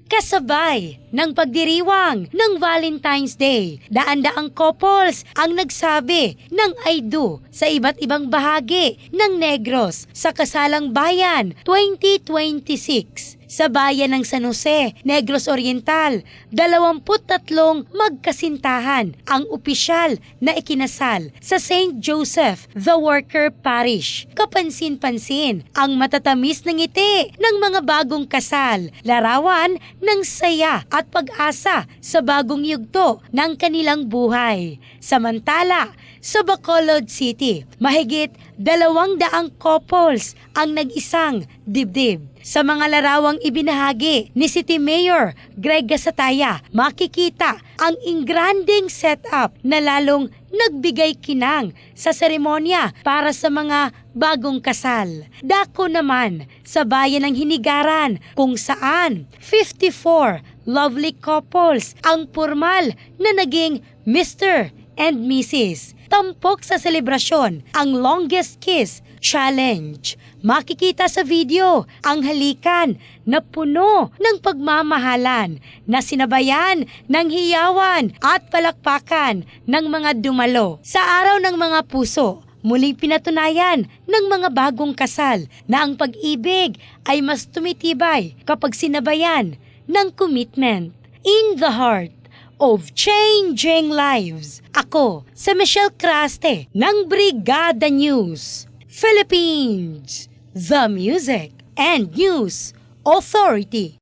Kasabay ng pagdiriwang ng Valentine's Day, daan-daang couples ang nagsabi ng I do sa iba't ibang bahagi ng Negros sa Kasalang Bayan 2026. Sa bayan ng San Jose, Negros Oriental, 23 magkasintahan ang opisyal na ikinasal sa St. Joseph the Worker Parish. Kapansin-pansin ang matatamis ng ngiti ng mga bagong kasal, larawan ng saya at pag-asa sa bagong yugto ng kanilang buhay. Samantala, sa Bacolod City, mahigit 200 couples ang nag-isang dibdib. Sa mga larawang ibinahagi ni City Mayor Greg Gasataya, makikita ang ingranding setup na lalong nagbigay kinang sa seremonya para sa mga bagong kasal. Dako naman sa bayan ng Hinigaran kung saan 54 lovely couples ang formal na naging Mr. and Mrs. Tampok sa selebrasyon ang Longest Kiss Challenge. Makikita sa video ang halikan na puno ng pagmamahalan na sinabayan ng hiyawan at palakpakan ng mga dumalo. Sa araw ng mga puso, muling pinatunayan ng mga bagong kasal na ang pag-ibig ay mas tumitibay kapag sinabayan ng commitment. In the heart of changing lives. Ako, si Michelle Craste ng Brigada News Philippines, the Music and News Authority.